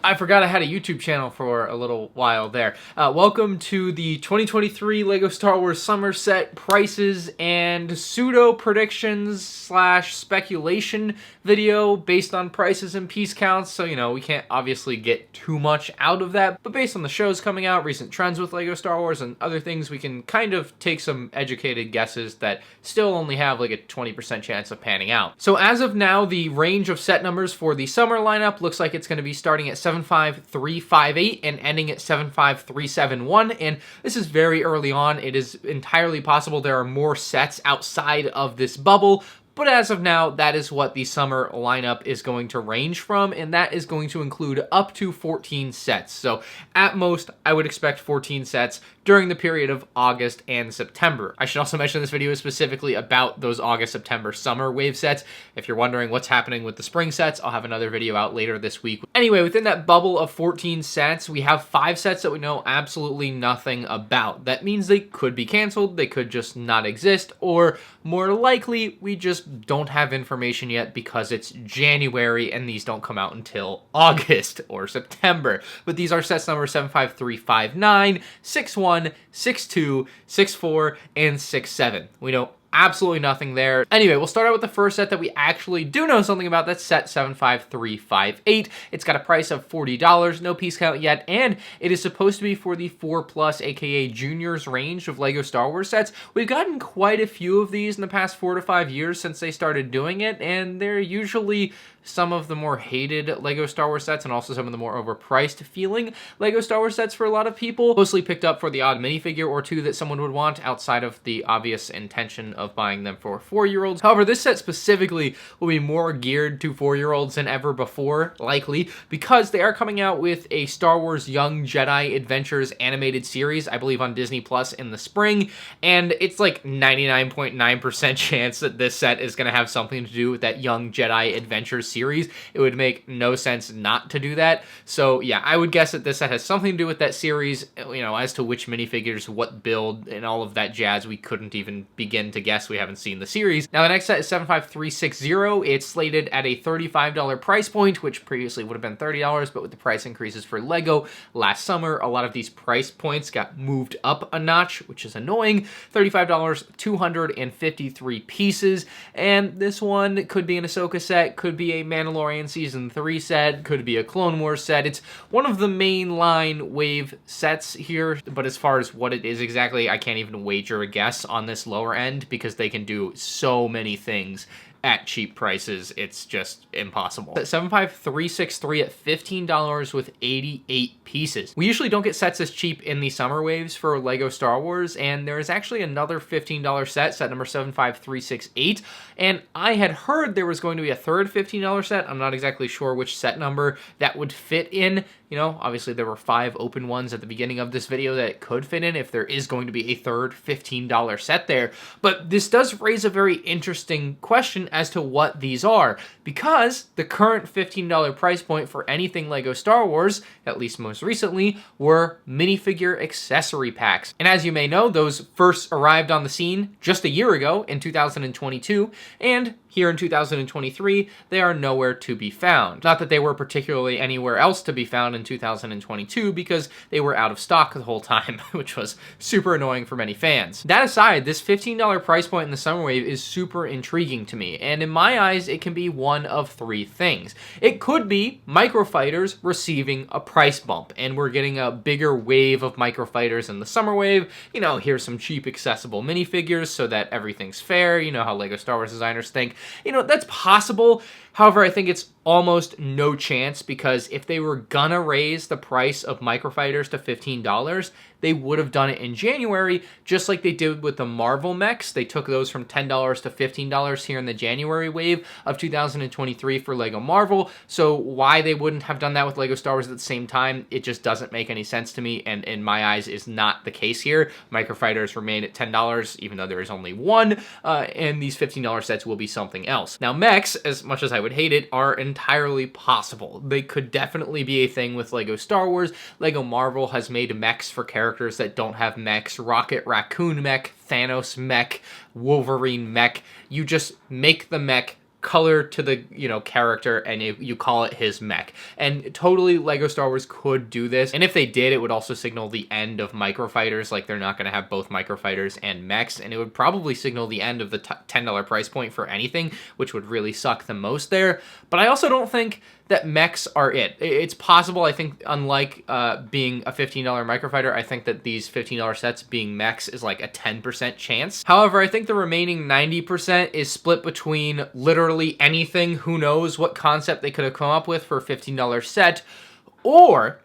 I forgot I had a YouTube channel for a little while there. Welcome to the 2023 LEGO Star Wars Summer Set prices and pseudo predictions slash speculation video based on prices and piece counts. So, you know, we can't obviously get too much out of that, but based on the shows coming out, recent trends with LEGO Star Wars and other things, we can kind of take some educated guesses that still only have like a 20% chance of panning out. So as of now, the range of set numbers for the summer lineup looks like it's going to be starting at 75358 and ending at 75371, and this is very early on. It is entirely possible there are more sets outside of this bubble, but as of now, that is what the summer lineup is going to range from, and that is going to include up to 14 sets. So at most, I would expect 14 sets during the period of August and September. I should also mention this video is specifically about those August, September, summer wave sets. If you're wondering what's happening with the spring sets, I'll have another video out later this week. Anyway, within that bubble of 14 sets, we have 5 sets that we know absolutely nothing about. That means they could be canceled, they could just not exist, or more likely, we just don't have information yet because it's January and these don't come out until August or September. But these are sets number 75359, 61, 62, 64, and 67. We know absolutely nothing there. Anyway, we'll start out with the first set that we actually do know something about. That's set 75358. It's got a price of $40, no piece count yet, and it is supposed to be for the 4+, aka juniors range of LEGO Star Wars sets. We've gotten quite a few of these in the past 4 to 5 years since they started doing it, and they're usually some of the more hated LEGO Star Wars sets and also some of the more overpriced feeling LEGO Star Wars sets for a lot of people. Mostly picked up for the odd minifigure or two that someone would want outside of the obvious intention of buying them for 4-year-olds. However, this set specifically will be more geared to 4-year-olds than ever before, likely, because they are coming out with a Star Wars Young Jedi Adventures animated series, I believe on Disney Plus in the spring, and it's like 99.9% chance that this set is going to have something to do with that Young Jedi Adventures series. It would make no sense not to do that. So yeah, I would guess that this set has something to do with that series. You know, as to which minifigures, what build, and all of that jazz, we couldn't even begin to guess. We haven't seen the series. Now the next set is 75360. It's slated at a $35 price point, which previously would have been $30, but with the price increases for LEGO last summer, a lot of these price points got moved up a notch, which is annoying. $35, 253 pieces, and this one could be an Ahsoka set, could be a Mandalorian Season 3 set, could be a Clone Wars set. It's one of the mainline wave sets here, but as far as what it is exactly, I can't even wager a guess on this lower end because they can do so many things at cheap prices. It's just impossible. 75363 at $15 with 88 pieces. We usually don't get sets this cheap in the summer waves for LEGO Star Wars, and there is actually another $15 set number 75368, and I had heard there was going to be a third $15 set. I'm not exactly sure which set number that would fit in. You know, obviously there were 5 open ones at the beginning of this video that it could fit in if there is going to be a third $15 set there. But this does raise a very interesting question as to what these are, because the current $15 price point for anything LEGO Star Wars, at least most recently, were minifigure accessory packs. And as you may know, those first arrived on the scene just a year ago in 2022, and here in 2023, they are nowhere to be found. Not that they were particularly anywhere else to be found in 2022, because they were out of stock the whole time, which was super annoying for many fans. That aside, this $15 price point in the summer wave is super intriguing to me, and in my eyes, it can be one of 3 things. It could be microfighters receiving a price bump, and we're getting a bigger wave of microfighters in the summer wave. You know, here's some cheap accessible minifigures so that everything's fair. You know how LEGO Star Wars designers think. You know, that's possible. However, I think it's almost no chance, because if they were gonna raise the price of microfighters to $15, they would have done it in January, just like they did with the Marvel mechs. They took those from $10 to $15 here in the January wave of 2023 for LEGO Marvel. So why they wouldn't have done that with LEGO Star Wars at the same time, it just doesn't make any sense to me, and in my eyes is not the case here. Microfighters remain at $10, even though there is only one, and these $15 sets will be something else. Now mechs, as much as I would hate it, are entirely possible. They could definitely be a thing with LEGO Star Wars. LEGO Marvel has made mechs for characters that don't have mechs. Rocket Raccoon mech, Thanos mech, Wolverine mech. You just make the mech color to the, character, and you call it his mech. And totally Lego Star Wars could do this. And if they did, it would also signal the end of microfighters. Like, they're not going to have both microfighters and mechs, and it would probably signal the end of the $10 price point for anything, which would really suck the most there. But I also don't think that mechs are it. It's possible, I think, unlike being a $15 microfighter, I think that these $15 sets being mechs is like a 10% chance. However, I think the remaining 90% is split between literally anything. Who knows what concept they could have come up with for a $15 set, or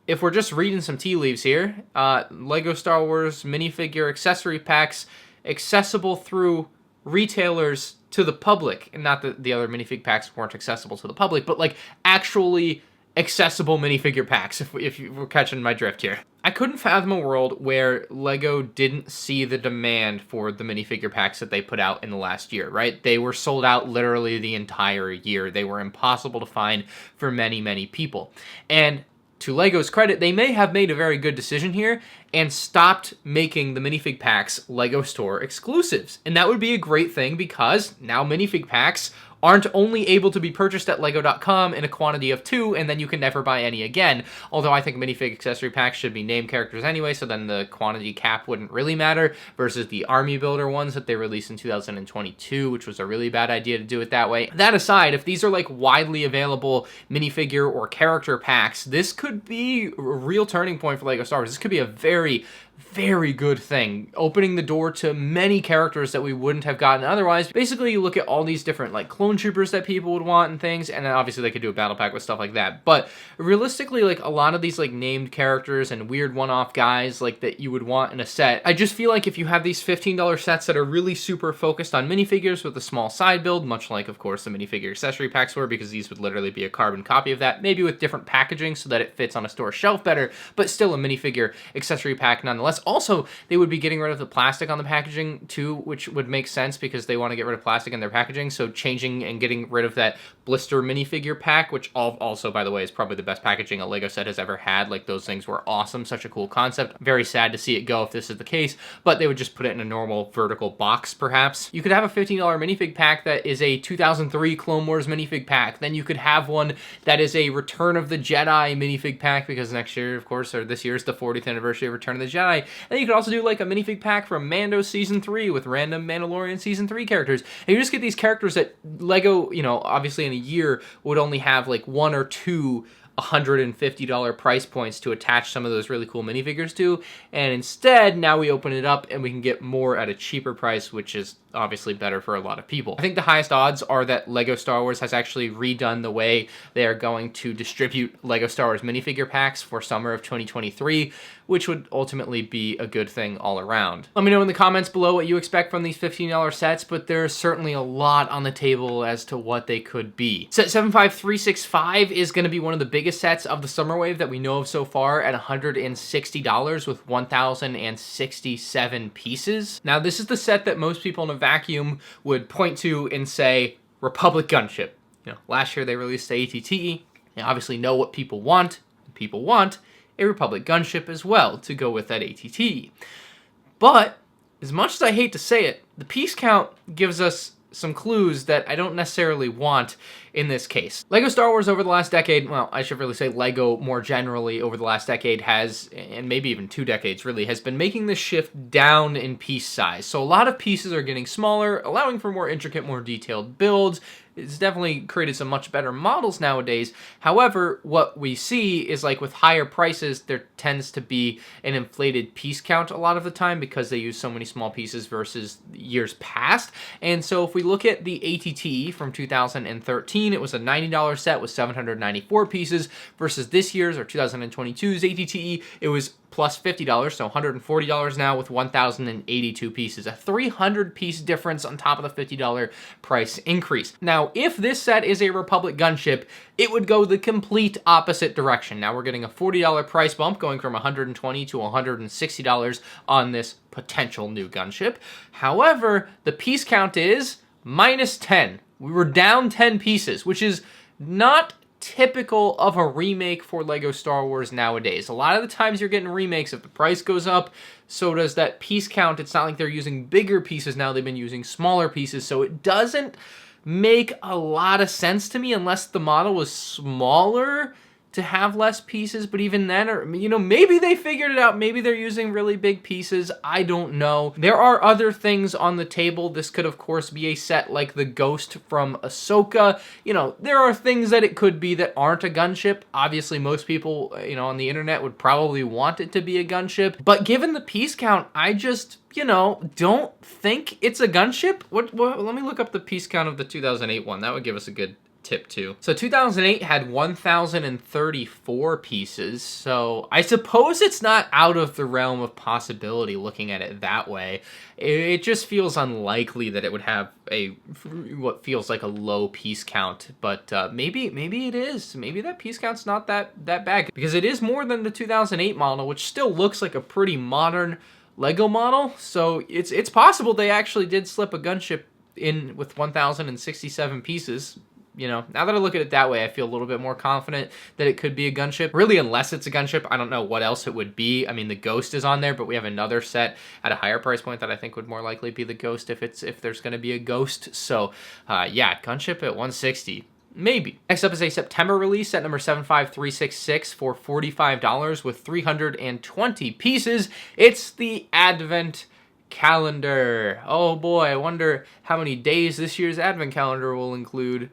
if we're just reading some tea leaves here, Lego Star Wars minifigure accessory packs accessible through retailers to the public. And not that the other minifig packs weren't accessible to the public, but like actually accessible minifigure packs, if you were catching my drift here. I couldn't fathom a world where Lego didn't see the demand for the minifigure packs that they put out in the last year, right? They were sold out literally the entire year. They were impossible to find for many, many people. And to Lego's credit, they may have made a very good decision here and stopped making the minifig packs Lego Store exclusives. And that would be a great thing, because now minifig packs aren't only able to be purchased at lego.com in a quantity of 2, and then you can never buy any again. Although I think minifig accessory packs should be named characters anyway, so then the quantity cap wouldn't really matter, versus the army builder ones that they released in 2022, which was a really bad idea to do it that way. That aside, if these are like widely available minifigure or character packs, this could be a real turning point for Lego Star Wars. This could be a very, very good thing, opening the door to many characters that we wouldn't have gotten otherwise. Basically, you look at all these different like clone troopers that people would want and things, and then obviously they could do a battle pack with stuff like that. But realistically, like a lot of these like named characters and weird one-off guys like that you would want in a set, I just feel like if you have these $15 sets that are really super focused on minifigures with a small side build, much like of course the minifigure accessory packs were, because these would literally be a carbon copy of that, maybe with different packaging so that it fits on a store shelf better, but still a minifigure accessory pack nonetheless. Also, they would be getting rid of the plastic on the packaging too, which would make sense because they want to get rid of plastic in their packaging. So changing and getting rid of that blister minifigure pack, which also, by the way, is probably the best packaging a Lego set has ever had. Like, those things were awesome. Such a cool concept. Very sad to see it go if this is the case, but they would just put it in a normal vertical box, perhaps. You could have a $15 minifig pack that is a 2003 Clone Wars minifig pack. Then you could have one that is a Return of the Jedi minifig pack, because next year, of course, or this year is the 40th anniversary of Return of the Jedi. And you could also do like a minifig pack from Mando Season 3 with random Mandalorian Season 3 characters. And you just get these characters that Lego, obviously in a year would only have like one or two $150 price points to attach some of those really cool minifigures to, and instead now we open it up and we can get more at a cheaper price, which is obviously better for a lot of people. I think the highest odds are that Lego Star Wars has actually redone the way they are going to distribute Lego Star Wars minifigure packs for summer of 2023, which would ultimately be a good thing all around. Let me know in the comments below what you expect from these $15 sets, but there's certainly a lot on the table as to what they could be. Set 75365 is going to be one of the biggest sets of the summer wave that we know of so far, at $160 with 1,067 pieces. Now, this is the set that most people in a vacuum would point to and say, Republic Gunship. Last year they released the ATT. They obviously know what people want. People want a Republic Gunship as well to go with that ATT. But as much as I hate to say it, the piece count gives us some clues that I don't necessarily want in this case. Lego Star Wars over the last decade, well, I should really say Lego more generally over the last decade has, and maybe even 2 decades really, has been making this shift down in piece size. So a lot of pieces are getting smaller, allowing for more intricate, more detailed builds. It's definitely created some much better models nowadays. However, what we see is, like, with higher prices, there tends to be an inflated piece count a lot of the time because they use so many small pieces versus years past. And so if we look at the ATT from 2013, it was a $90 set with 794 pieces, versus this year's, or 2022's ATT, it was plus $50, so $140 now with 1,082 pieces. A 300-piece difference on top of the $50 price increase. Now, if this set is a Republic Gunship, it would go the complete opposite direction. Now we're getting a $40 price bump, going from $120 to $160 on this potential new gunship. However, the piece count is minus 10. We were down 10 pieces, which is not typical of a remake for Lego Star Wars nowadays. A lot of the times you're getting remakes, if the price goes up, so does that piece count. It's not like they're using bigger pieces now, they've been using smaller pieces, so it doesn't make a lot of sense to me unless the model was smaller to have less pieces. But even then, or maybe they figured it out. Maybe they're using really big pieces. I don't know. There are other things on the table. This could, of course, be a set like the Ghost from Ahsoka. There are things that it could be that aren't a gunship. Obviously, most people, on the internet would probably want it to be a gunship. But given the piece count, I just, don't think it's a gunship. What? Let me look up the piece count of the 2008 one. That would give us a good tip too. So 2008 had 1,034 pieces, so I suppose it's not out of the realm of possibility looking at it that way. It just feels unlikely that it would have what feels like a low piece count, but maybe it is. Maybe that piece count's not that bad, because it is more than the 2008 model, which still looks like a pretty modern Lego model. So it's possible they actually did slip a gunship in with 1,067 pieces. Now that I look at it that way, I feel a little bit more confident that it could be a gunship. Really, unless it's a gunship, I don't know what else it would be. I mean, the Ghost is on there, but we have another set at a higher price point that I think would more likely be the Ghost if there's going to be a Ghost. So, yeah, gunship at 160. Maybe. Next up is a September release, set number 75366 for $45 with 320 pieces. It's the Advent calendar. Oh boy, I wonder how many days this year's Advent calendar will include.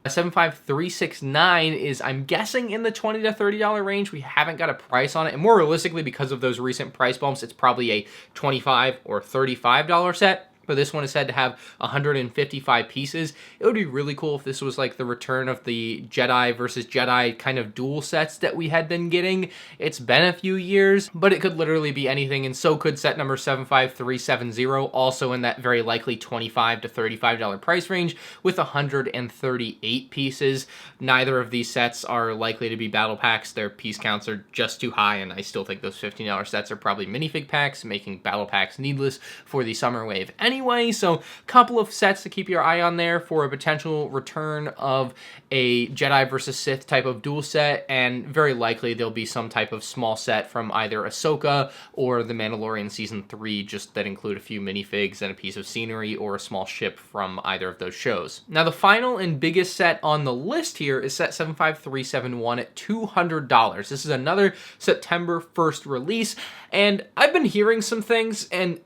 75369 is, I'm guessing, in the $20 to $30 range. We haven't got a price on it, and more realistically, because of those recent price bumps, it's probably a $25 or $35 set. But this one is said to have 155 pieces. It would be really cool if this was like the return of the Jedi versus Jedi kind of dual sets that we had been getting. It's been a few years, but it could literally be anything, and so could set number 75370, also in that very likely $25 to $35 price range with 138 pieces. Neither of these sets are likely to be battle packs. Their piece counts are just too high, and I still think those $15 sets are probably minifig packs, making battle packs needless for the summer wave anyway. So a couple of sets to keep your eye on there for a potential return of a Jedi versus Sith type of dual set, and very likely there'll be some type of small set from either Ahsoka or The Mandalorian Season 3, just that include a few minifigs and a piece of scenery or a small ship from either of those shows. Now the final and biggest set on the list here is set 75371 at $200. This is another September 1st release, and I've been hearing some things, and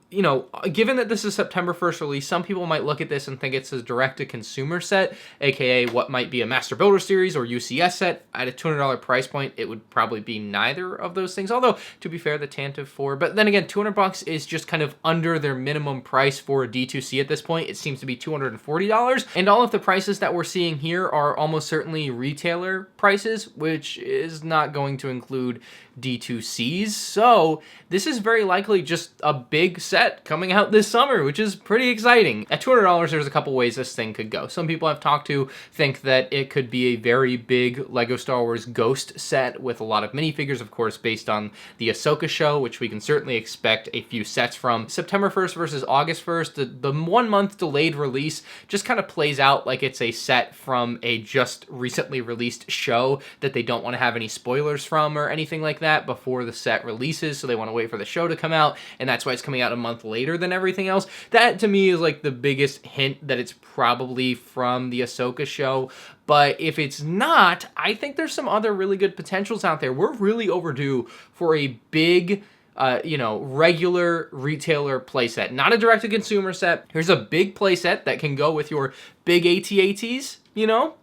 given that this is September 1st release, some people might look at this and think it's a direct-to-consumer set, aka what might be a Master Builder Series or UCS set. At a $200 price point, it would probably be neither of those things, although, to be fair, the Tantive 4. But then again, $200 is just kind of under their minimum price for a D2C at this point. It seems to be $240, and all of the prices that we're seeing here are almost certainly retailer prices, which is not going to include D2Cs, so this is very likely just a big set coming out this summer, which is pretty exciting. At $200, there's a couple ways this thing could go. Some people I've talked to think that it could be a very big LEGO Star Wars Ghost set with a lot of minifigures, of course, based on the Ahsoka show, which we can certainly expect a few sets from. September 1st versus August 1st, the 1 month delayed release just kind of plays out like it's a set from a just recently released show that they don't want to have any spoilers from or anything like that before the set releases, so they want to wait for the show to come out, and that's why it's coming out a month later than everything else. That, to me, is like the biggest hint that it's probably from the Ahsoka show. But if it's not, I think there's some other really good potentials out there. We're really overdue for a big regular retailer playset, not a direct-to-consumer set. Here's a big playset that can go with your big AT-ATs.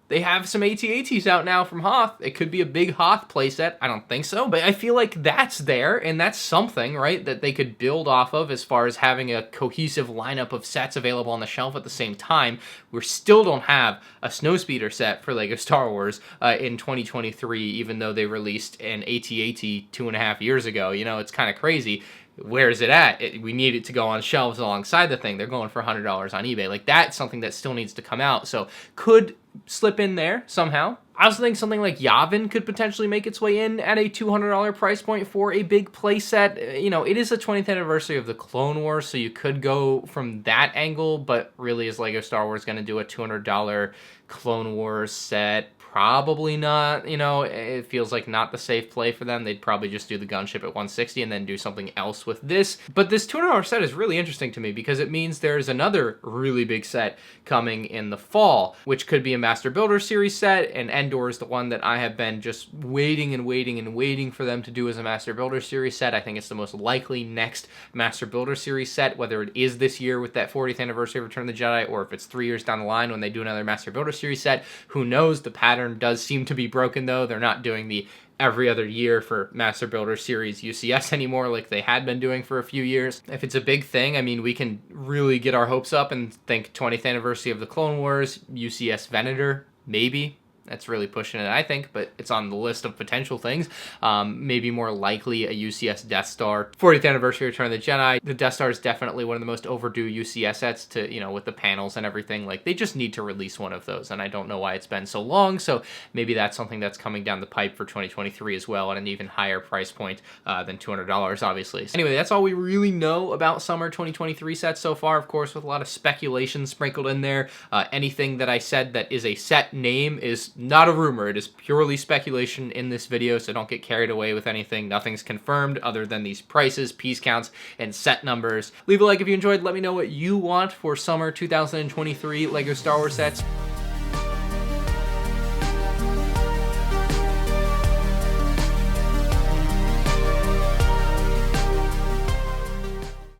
They have some AT-ATs out now from Hoth. It could be a big Hoth playset. I don't think so, but I feel like that's there, and that's something, right, that they could build off of as far as having a cohesive lineup of sets available on the shelf at the same time. We still don't have a Snowspeeder set for LEGO Star Wars in 2023, even though they released an AT-AT 2.5 years ago. It's kind of crazy. Where is it at? We need it to go on shelves alongside the thing. They're going for $100 on eBay. Like, that's something that still needs to come out. So could slip in there somehow. I also think something like Yavin could potentially make its way in at a $200 price point for a big playset. It is the 20th anniversary of the Clone Wars, so you could go from that angle, but really, is LEGO Star Wars going to do a $200 Clone Wars set? probably not, you know, it feels like not the safe play for them. They'd probably just do the Gunship at 160 and then do something else with this. But this $200 set is really interesting to me because it means there's another really big set coming in the fall, which could be a Master Builder Series set, and Endor is the one that I have been just waiting and waiting and waiting for them to do as a Master Builder Series set. I think it's the most likely next Master Builder Series set, whether it is this year with that 40th anniversary of Return of the Jedi, or if it's 3 years down the line when they do another Master Builder Series set. Who knows? The pattern does seem to be broken, though. They're not doing the every other year for Master Builder Series UCS anymore like they had been doing for a few years. If it's a big thing, I mean, we can really get our hopes up and think 20th anniversary of the Clone Wars, UCS Venator, maybe. That's really pushing it, I think, but it's on the list of potential things. Maybe more likely a UCS Death Star. 40th anniversary of Return of the Jedi. The Death Star is definitely one of the most overdue UCS sets to, you know, with the panels and everything. Like, they just need to release one of those, and I don't know why it's been so long, so maybe that's something that's coming down the pipe for 2023 as well, at an even higher price point than $200, obviously. So anyway, that's all we really know about summer 2023 sets so far, of course, with a lot of speculation sprinkled in there. Anything that I said that is a set name is not a rumor. It is purely speculation in this video, so don't get carried away with anything. Nothing's confirmed other than these prices, piece counts, and set numbers. Leave a like if you enjoyed. Let me know what you want for summer 2023 LEGO Star Wars sets.